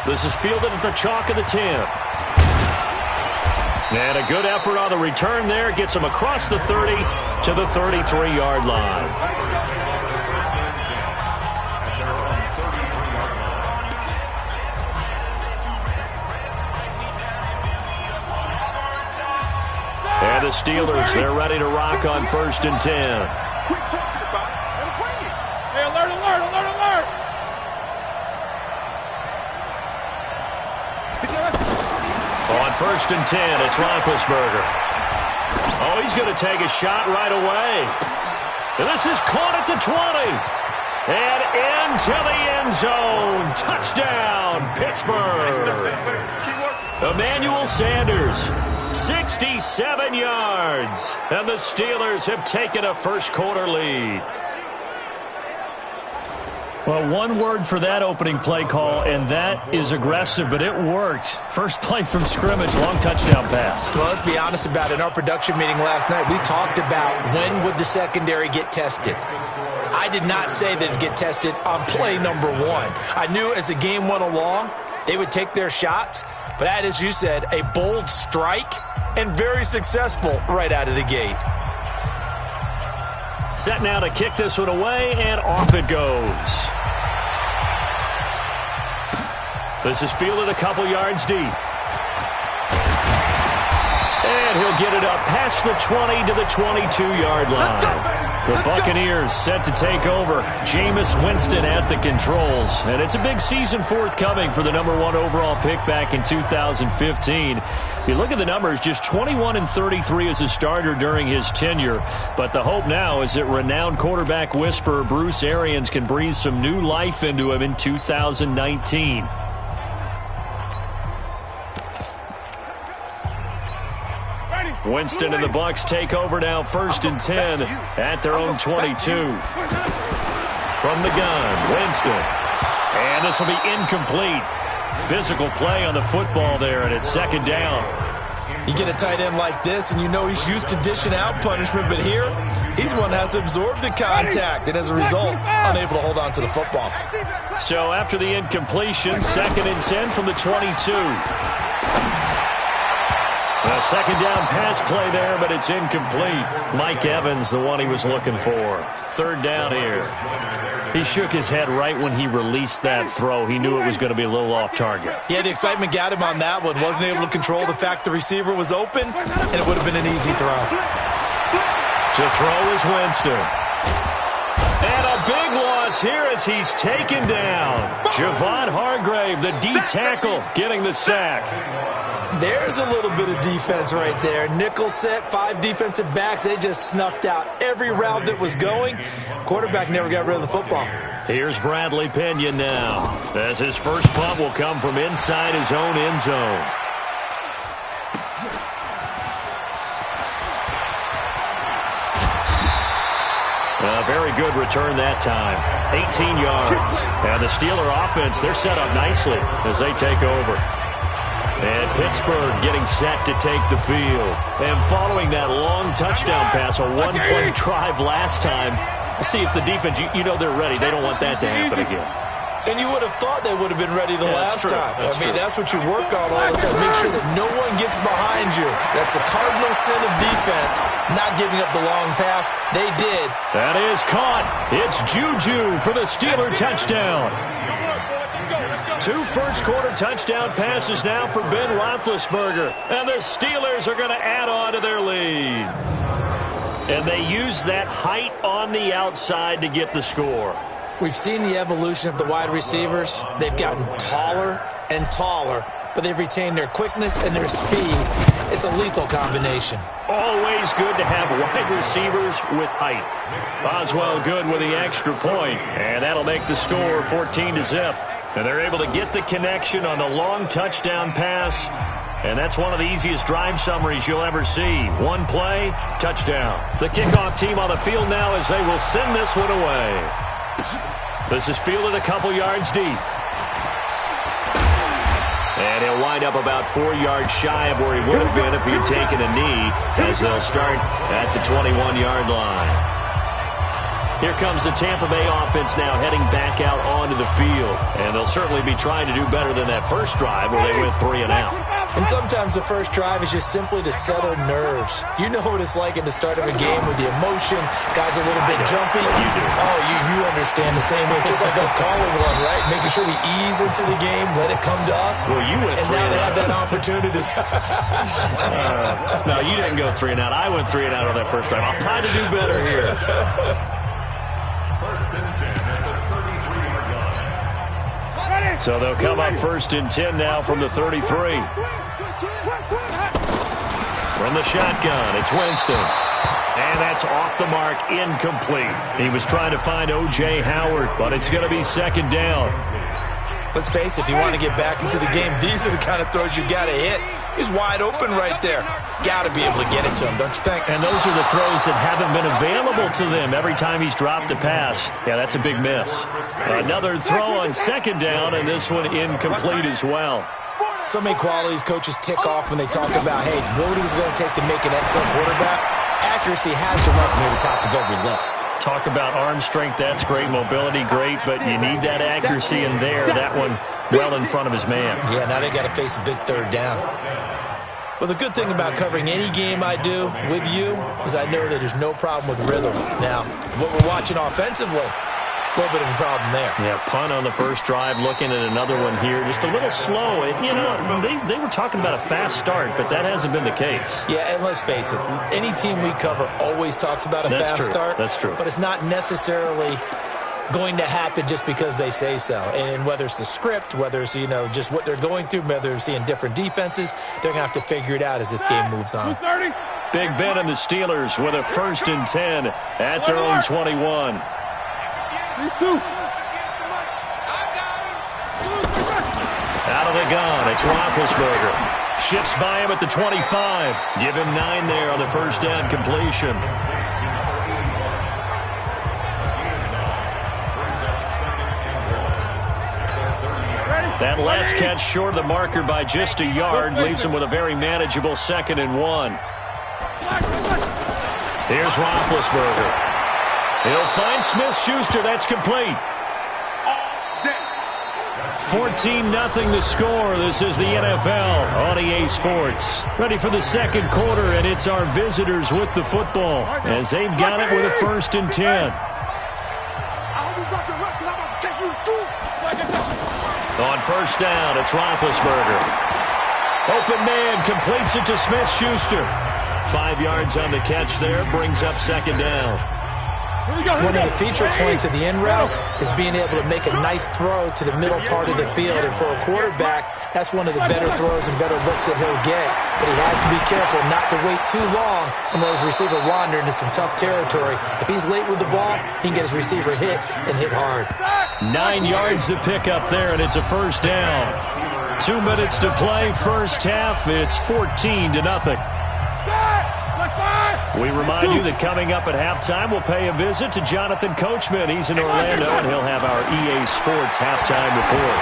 This is fielded at the chalk of the 10. And a good effort on the return there. Gets him across the 30 to the 33-yard line. And the Steelers, they're ready to rock on 1st and 10. Quit talking about it and bring it. Hey, alert, alert, alert, alert. On 1st and 10, it's Roethlisberger. Oh, he's going to take a shot right away. And this is caught at the 20. And into the end zone. Touchdown, Pittsburgh. Emmanuel Sanders, 67 yards. And the Steelers have taken a first-quarter lead. Well, one word for that opening play call, and that is aggressive, but it worked. First play from scrimmage, long touchdown pass. Well, let's be honest about it. In our production meeting last night, we talked about when would the secondary get tested. I did not say that it'd get tested on play number 1. I knew as the game went along, they would take their shots. But that, as you said, a bold strike and very successful right out of the gate. Set now to kick this one away, and off it goes. This is fielded a couple yards deep. And he'll get it up past the 20 to the 22-yard line. The Buccaneers set to take over. Jameis Winston at the controls. And it's a big season forthcoming for the #1 overall pick back in 2015. If you look at the numbers, just 21-33 as a starter during his tenure. But the hope now is that renowned quarterback whisperer Bruce Arians can breathe some new life into him in 2019. Winston and the Bucs take over now, 1st and 10 at their own 22. From the gun, Winston. And this will be incomplete. Physical play on the football there, and it's 2nd down. You get a tight end like this, and you know he's used to dishing out punishment, but here, he's one that has to absorb the contact, and as a result, unable to hold on to the football. So after the incompletion, 2nd and 10 from the 22. A 2nd down pass play there, but it's incomplete. Mike Evans, the one he was looking for. 3rd down here. He shook his head right when he released that throw. He knew it was going to be a little off target. Yeah, the excitement got him on that one. Wasn't able to control the fact the receiver was open, and it would have been an easy throw. To throw is Winston. And a big loss here as he's taken down. Javon Hargrave, the D tackle, getting the sack. There's a little bit of defense right there. Nickel set, 5 defensive backs. They just snuffed out every route that was going. Quarterback never got rid of the football. Here's Bradley Pinion now, as his first punt will come from inside his own end zone. A very good return that time. 18 yards. And the Steeler offense, they're set up nicely as they take over. And Pittsburgh getting set to take the field. And following that long touchdown pass, a one-play drive last time, see if the defense, you know they're ready. They don't want that to happen again. And you would have thought they would have been ready the last time. That's what you work on all the time. Make sure that no one gets behind you. That's the cardinal sin of defense, not giving up the long pass. They did. That is caught. It's Juju for the Steeler touchdown. 2 first-quarter touchdown passes now for Ben Roethlisberger. And the Steelers are going to add on to their lead. And they use that height on the outside to get the score. We've seen the evolution of the wide receivers. They've gotten taller and taller, but they've retained their quickness and their speed. It's a lethal combination. Always good to have wide receivers with height. Boswell good with the extra point, and that'll make the score 14-0. And they're able to get the connection on the long touchdown pass. And that's one of the easiest drive summaries you'll ever see. One play, touchdown. The kickoff team on the field now as they will send this one away. This is fielded a couple yards deep. And he'll wind up about 4 yards shy of where he would have been if he had taken a knee, as they'll start at the 21-yard line. Here comes the Tampa Bay offense now heading back out on onto the field. And they'll certainly be trying to do better than that first drive where they went 3 and out. And sometimes the first drive is just simply to settle nerves. You know what it's like at the start of a game with the emotion. Guys are a little bit jumpy. You do. Oh, you understand the same way. Just like us calling one, right? Making sure we ease into the game, let it come to us. Well, you went 3 and now and they out. have that opportunity. No, you didn't go 3 and out. I went 3 and out on that first drive. I'll try to do better here. So they'll come up 1st and 10 now from the 33. From the shotgun, it's Winston. And that's off the mark, incomplete. He was trying to find O.J. Howard, but it's going to be 2nd down. Let's face it, if you want to get back into the game, these are the kind of throws you got to hit. He's wide open right there. Got to be able to get it to him, don't you think? And those are the throws that haven't been available to them every time he's dropped a pass. Yeah, that's a big miss. Another throw on 2nd down, and this one incomplete as well. So many qualities coaches tick off when they talk about, hey, what is it going to take to make an excellent quarterback? Accuracy has to rank near the top of every list. Talk about arm strength, that's great. Mobility, great, but you need that accuracy in there. That one well in front of his man. Yeah, now they got to face a big 3rd down. Well, the good thing about covering any game I do with you is I know that there's no problem with rhythm. Now, what we're watching offensively, a little bit of a problem there. Yeah, punt on the first drive, looking at another one here. Just a little slow. And, you know, they were talking about a fast start, but that hasn't been the case. Yeah, and let's face it, any team we cover always talks about a fast start. That's true. But it's not necessarily going to happen just because they say so. And whether it's the script, whether it's, you know, just what they're going through, whether they're seeing different defenses, they're going to have to figure it out as this game moves on. Big Ben and the Steelers with a 1st and 10 at their own 21. Out of the gun, it's Roethlisberger. Shifts by him at the 25. Give him 9 there on the first down completion. That last catch short of the marker by just a yard leaves him with a very manageable 2nd and 1. Here's Roethlisberger. He'll find Smith-Schuster. That's complete. 14-0 the score. This is the NFL on EA Sports. Ready for the 2nd quarter, and it's our visitors with the football as they've got it with a 1st and 10. On first down, it's Roethlisberger. Open man, completes it to Smith-Schuster. 5 yards on the catch there, brings up 2nd down. One of the feature points of the in route is being able to make a nice throw to the middle part of the field. And for a quarterback, that's one of the better throws and better looks that he'll get. But he has to be careful not to wait too long and let his receiver wander into some tough territory. If he's late with the ball, he can get his receiver hit and hit hard. 9 yards to pick up there, and it's a 1st down. 2 minutes to play, first half. It's 14-0. We remind you that coming up at halftime, we'll pay a visit to Jonathan Coachman. He's in Orlando, and he'll have our EA Sports halftime report.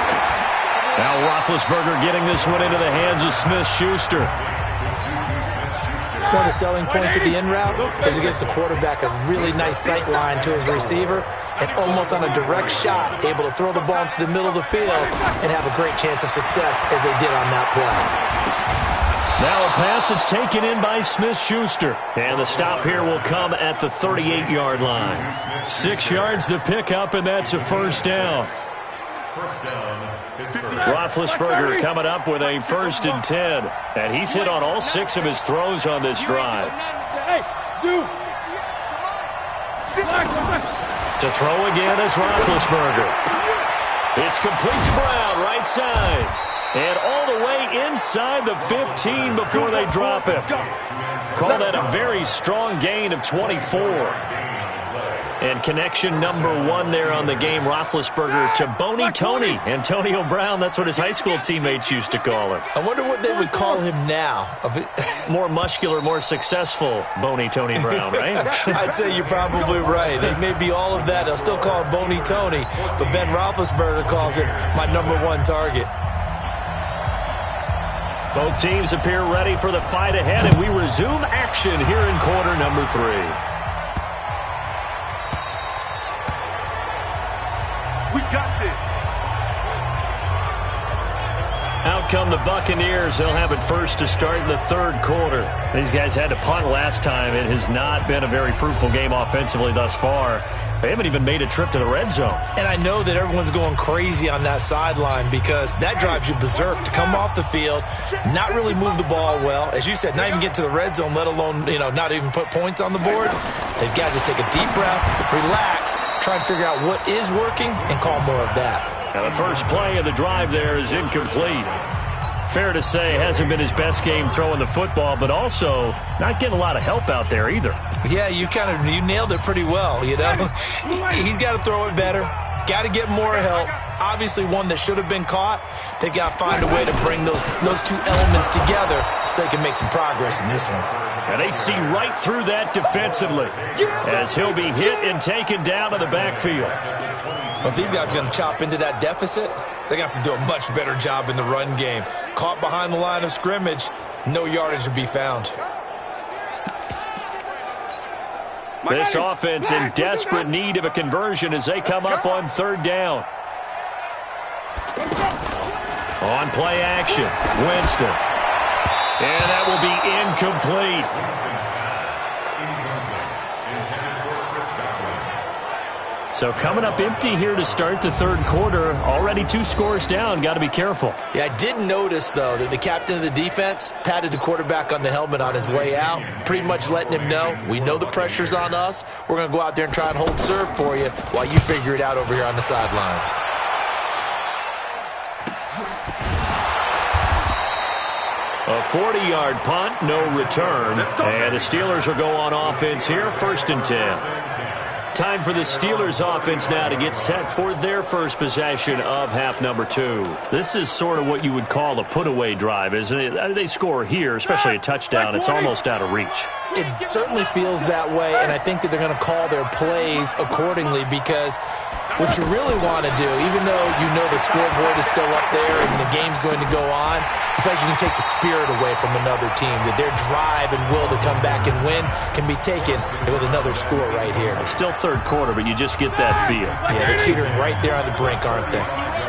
Now Roethlisberger getting this one into the hands of Smith-Schuster. One of the selling points of the in route is it gives the quarterback a really nice sight line to his receiver and almost on a direct shot, able to throw the ball into the middle of the field and have a great chance of success as they did on that play. Now a pass that's taken in by Smith-Schuster. And the stop here will come at the 38-yard line. 6 yards to pick up, and that's a 1st down. Roethlisberger coming up with a 1st and 10. And he's hit on all 6 of his throws on this drive. To throw again is Roethlisberger. It's complete to Brown, right side. And all the way inside the 15 before they drop him. Call that a very strong gain of 24. And connection number 1 there on the game, Roethlisberger to Boney Tony. Antonio Brown, that's what his high school teammates used to call him. I wonder what they would call him now. More muscular, more successful Boney Tony Brown, right? I'd say you're probably right. It may be all of that. They'll still call him Boney Tony, but Ben Roethlisberger calls him my number 1 target. Both teams appear ready for the fight ahead, and we resume action here in quarter number 3. got this. Out come the Buccaneers. They'll have it first to start in the third quarter. These guys had to punt last time. It has not been a very fruitful game offensively thus far. They haven't even made a trip to the red zone. And I know that everyone's going crazy on that sideline because that drives you berserk to come off the field, not really move the ball well. As you said, not even get to the red zone, let alone, not even put points on the board. They've got to just take a deep breath, relax, try and figure out what is working and call more of that. Now the first play of the drive there is incomplete. Fair to say, hasn't been his best game throwing the football, but also not getting a lot of help out there either. Yeah, you nailed it pretty well, He's got to throw it better, got to get more help. Obviously one that should have been caught. They've got to find a way to bring those two elements together so they can make some progress in this one. And they see right through that defensively as he'll be hit and taken down in the backfield. Well, if these guys are going to chop into that deficit, they're going to have to do a much better job in the run game. Caught behind the line of scrimmage, no yardage to be found. This offense in desperate need of a conversion as they come up on third down. On play action, Winston. And that will be incomplete. So coming up empty here to start the third quarter. Already 2 scores down. Got to be careful. Yeah, I did notice, though, that the captain of the defense patted the quarterback on the helmet on his way out, pretty much letting him know, we know the pressure's on us. We're going to go out there and try and hold serve for you while you figure it out over here on the sidelines. A 40-yard punt, no return. And the Steelers will go on offense here, 1st and 10. Time for the Steelers offense now to get set for their first possession of half number 2. This is sort of what you would call a put-away drive, isn't it? They score here, especially a touchdown. It's almost out of reach. It certainly feels that way, and I think that they're going to call their plays accordingly because what you really want to do, even though you know the scoreboard is still up there and the game's going to go on, I feel like you can take the spirit away from another team, that their drive and will to come back and win can be taken with another score right here. It's still third quarter, but you just get that feel. Yeah, they're teetering right there on the brink, aren't they?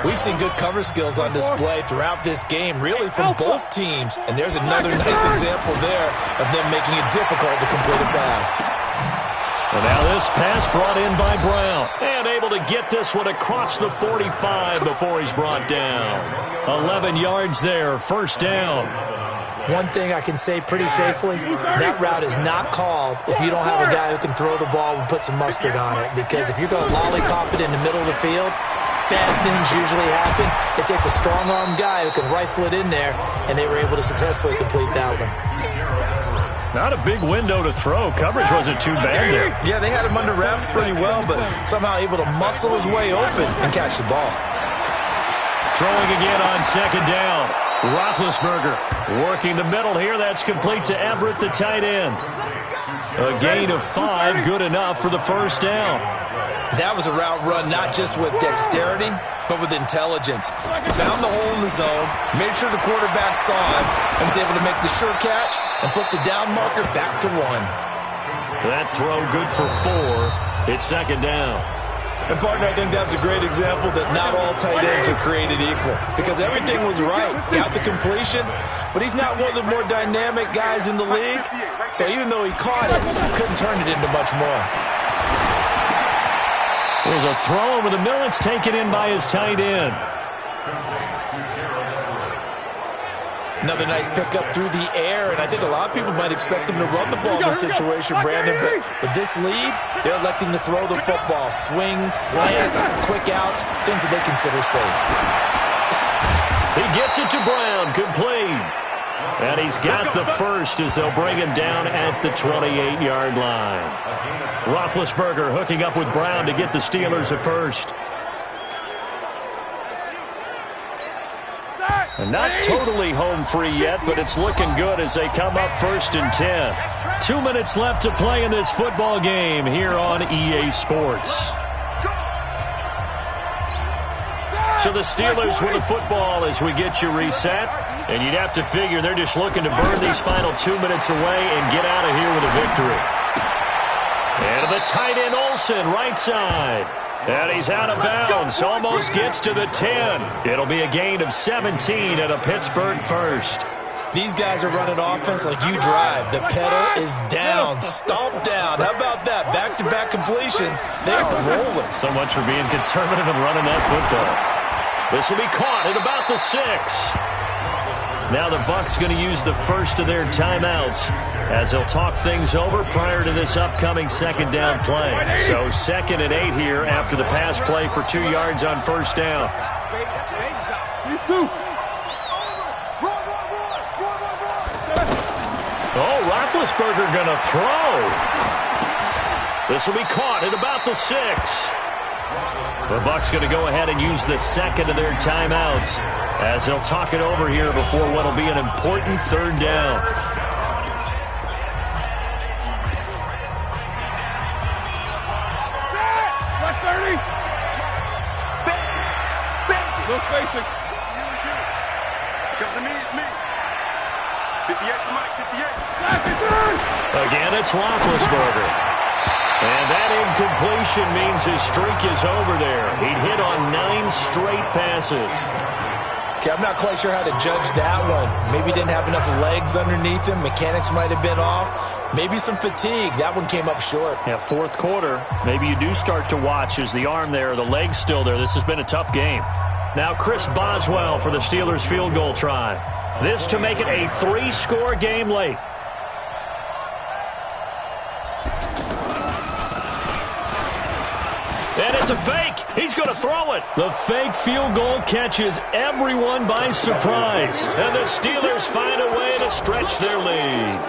We've seen good cover skills on display throughout this game, really from both teams, and there's another nice example there of them making it difficult to complete a pass. And now this pass brought in by Brown. And able to get this one across the 45 before he's brought down. 11 yards there, first down. One thing I can say pretty safely, that route is not called if you don't have a guy who can throw the ball and put some mustard on it. Because if you're going to lollipop it in the middle of the field, bad things usually happen. It takes a strong-arm guy who can rifle it in there, and they were able to successfully complete that one. Not a big window to throw. Coverage wasn't too bad there. Yeah, they had him under wraps pretty well, but somehow able to muscle his way open and catch the ball. Throwing again on second down. Roethlisberger working the middle here. That's complete to Everett, the tight end. A gain of 5, good enough for the first down. That was a route run not just with dexterity, but with intelligence. Found the hole in the zone, made sure the quarterback saw him, and was able to make the sure catch and flip the down marker back to 1. That throw good for 4. It's second down. And, partner, I think that's a great example that not all tight ends are created equal because everything was right. Got the completion, but he's not one of the more dynamic guys in the league. So even though he caught it, couldn't turn it into much more. There's a throw over the middle. It's taken in by his tight end. Another nice pickup through the air, and I think a lot of people might expect him to run the ball in this situation, Brandon, but with this lead, they're electing to throw the football. Swings, slants, quick outs, things that they consider safe. He gets it to Brown, complete. And he's got the first as they'll bring him down at the 28-yard line. Roethlisberger hooking up with Brown to get the Steelers a first. And not totally home free yet, but it's looking good as they come up 1st and 10. 2 minutes left to play in this football game here on EA Sports. So the Steelers with the football as we get you reset. And you'd have to figure they're just looking to burn these final 2 minutes away and get out of here with a victory. And the tight end Olsen, right side. And he's out of bounds. Almost gets to the 10. It'll be a gain of 17 and a Pittsburgh first. These guys are running offense like you drive. The pedal is down, stomped down. How about that? Back-to-back completions. They are rolling. So much for being conservative and running that football. This will be caught at about the 6. Now the Bucs going to use the first of their timeouts as they'll talk things over prior to this upcoming second down play. So 2nd and 8 here after the pass play for 2 yards on first down. Oh, Roethlisberger going to throw. This will be caught at about the 6. The Bucs going to go ahead and use the second of their timeouts as they'll talk it over here before what will be an important third down. Left 30. No spacing. Come to me, it's me. 58 to Mike, 58. Again, it's Roethlisberger. And that incompletion means his streak is over there. He'd hit on 9 straight passes. Okay, I'm not quite sure how to judge that one. Maybe didn't have enough legs underneath him. Mechanics might have been off. Maybe some fatigue. That one came up short. Yeah, fourth quarter. Maybe you do start to watch as the arm there, the leg's still there. This has been a tough game. Now Chris Boswell for the Steelers field goal try. This to make it a 3-score game late. And it's a fake. He's going to throw it. The fake field goal catches everyone by surprise. And the Steelers find a way to stretch their lead.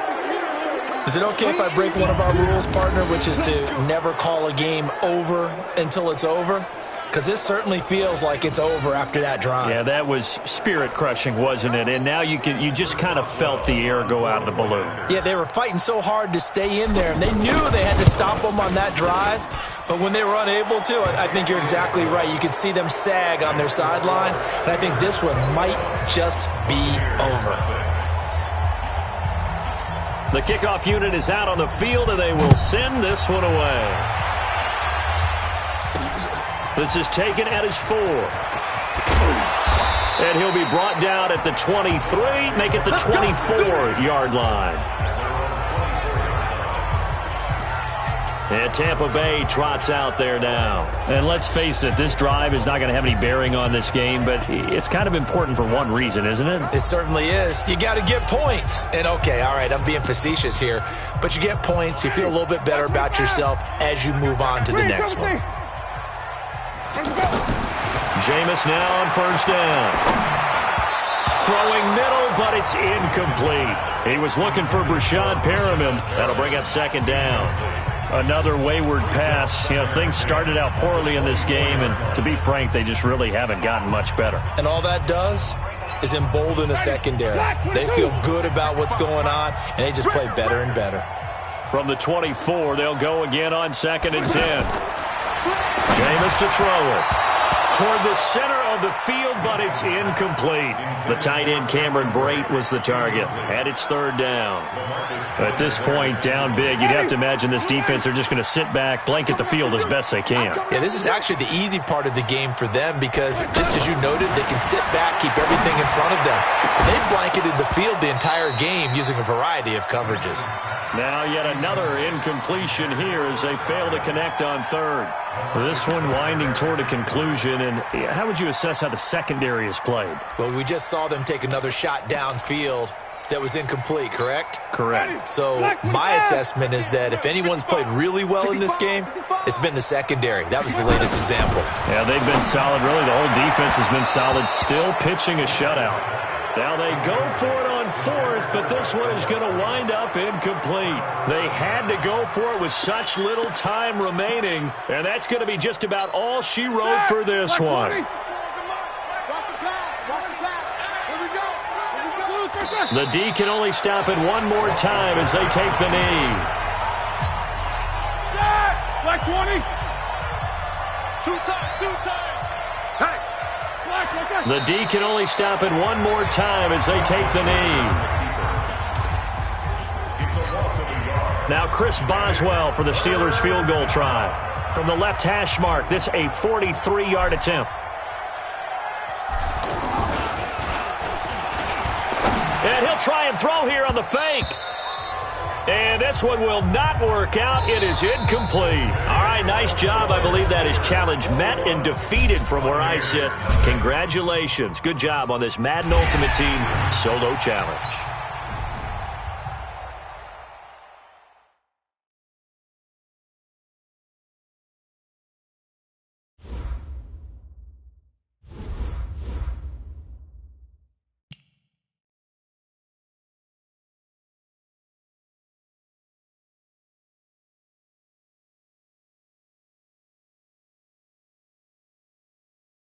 Is it okay if I break one of our rules, partner, which is to never call a game over until it's over? Because this certainly feels like it's over after that drive. Yeah, that was spirit-crushing, wasn't it? And now you just kind of felt the air go out of the balloon. Yeah, they were fighting so hard to stay in there, and they knew they had to stop them on that drive. But when they were unable to, I think you're exactly right. You could see them sag on their sideline, and I think this one might just be over. The kickoff unit is out on the field, and they will send this one away. This is taken at his 4. And he'll be brought down at the 23, make it the 24-yard line. And Tampa Bay trots out there now. And let's face it, this drive is not going to have any bearing on this game, but it's kind of important for one reason, isn't it? It certainly is. You got to get points. And okay, all right, I'm being facetious here, but you get points, you feel a little bit better about yourself as you move on to the next one. Jameis now on first down. Throwing middle, but it's incomplete. He was looking for Brashad Perriman. That'll bring up second down. Another wayward pass. You know, things started out poorly in this game, and to be frank, they just really haven't gotten much better. And all that does is embolden a secondary. They feel good about what's going on, and they just play better and better. From the 24, they'll go again on 2nd and 10. Jameis to throw it. Toward the center of the field, but it's incomplete. The tight end Cameron Brate was the target, and it's third down. At this point, down big, you'd have to imagine this defense are just going to sit back, blanket the field as best they can. Yeah, this is actually the easy part of the game for them because, just as you noted, they can sit back, keep everything in front of them. They blanketed the field the entire game using a variety of coverages. Now yet another incompletion here as they fail to connect on third. This one winding toward a conclusion, and how would you assess how the secondary is played? Well, we just saw them take another shot downfield that was incomplete, correct? Correct. So my assessment is that if anyone's played really well in this game, it's been the secondary. That was the latest example. Yeah, they've been solid. Really, the whole defense has been solid, still pitching a shutout. Now they go for it on 4th, but this one is going to wind up incomplete. They had to go for it with such little time remaining, and that's going to be just about all she wrote for this one. The D can only stop it one more time as they take the knee. Black 20. Two times. Hey. The D can only stop it one more time as they take the knee. Now Chris Boswell for the Steelers field goal try. From the left hash mark, this a 43-yard attempt. And he'll try and throw here on the fake. And this one will not work out. It is incomplete. All right, nice job. I believe that is challenge met and defeated from where I sit. Congratulations. Good job on this Madden Ultimate Team solo challenge.